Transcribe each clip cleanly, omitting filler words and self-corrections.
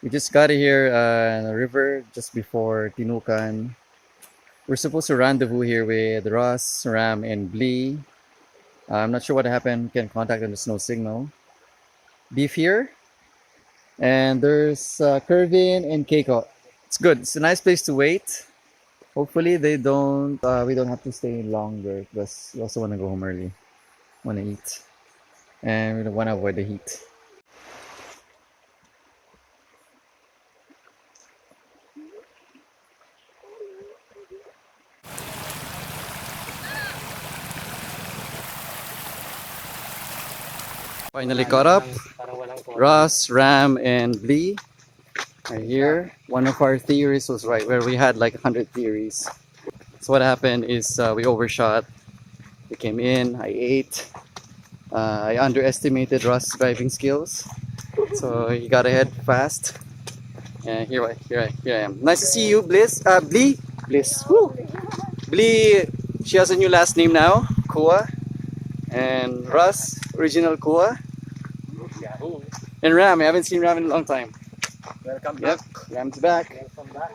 We just got here in the river just before Tinucan. We're supposed to rendezvous here with Ross, Ram, and Blee. I'm not sure what happened. Can't contact them. There's no signal. Beef here. And there's Kervin and Keiko. It's good. It's a nice place to wait. Hopefully we don't have to stay longer because we also want to go home early. Want to eat. And we don't want to avoid the heat. Finally caught up. Ross, Ram, and Blee are here. One of our theories was right, where we had like 100 theories. So what happened is we overshot. We came in, I ate. I underestimated Ross' driving skills. So he got ahead fast. And here I am. Nice to see you, Blee. Bliss. Woo! Blee, she has a new last name now, Kua. And Russ, original Kua. And Ram, I haven't seen Ram in a long time. Welcome back. Ram's back. Welcome back.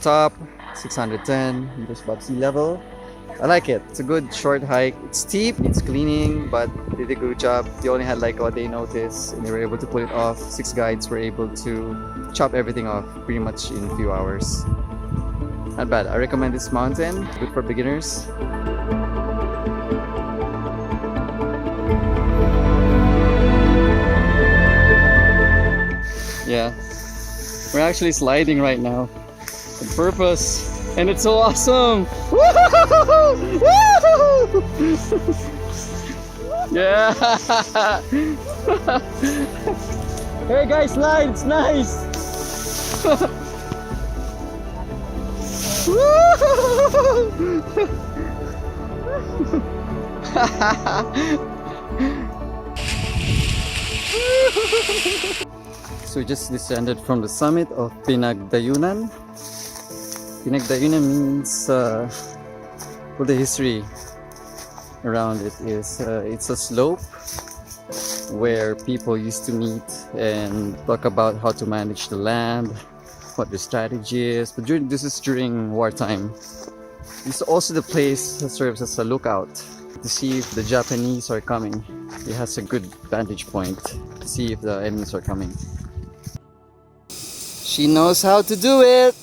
Top 610 meters above sea level. I like it. It's a good short hike. It's steep, needs cleaning, but they did a good job. They only had like a day notice and they were able to pull it off. 6 guides were able to chop everything off pretty much in a few hours. Not bad. I recommend this mountain. Good for beginners. Yeah, we're actually sliding right now. On purpose, and it's so awesome. Woo-hoo-hoo-hoo! Woo-hoo-hoo! Yeah. Hey guys, slide, it's nice. So we just descended from the summit of Pinagduyanan. Pinagduyanan means, well, the history around it is it's a slope where people used to meet and talk about how to manage the land, what the strategy is. But this is during wartime. It's also the place that serves as a lookout to see if the Japanese are coming. It has a good vantage point to see if the enemies are coming. She knows how to do it!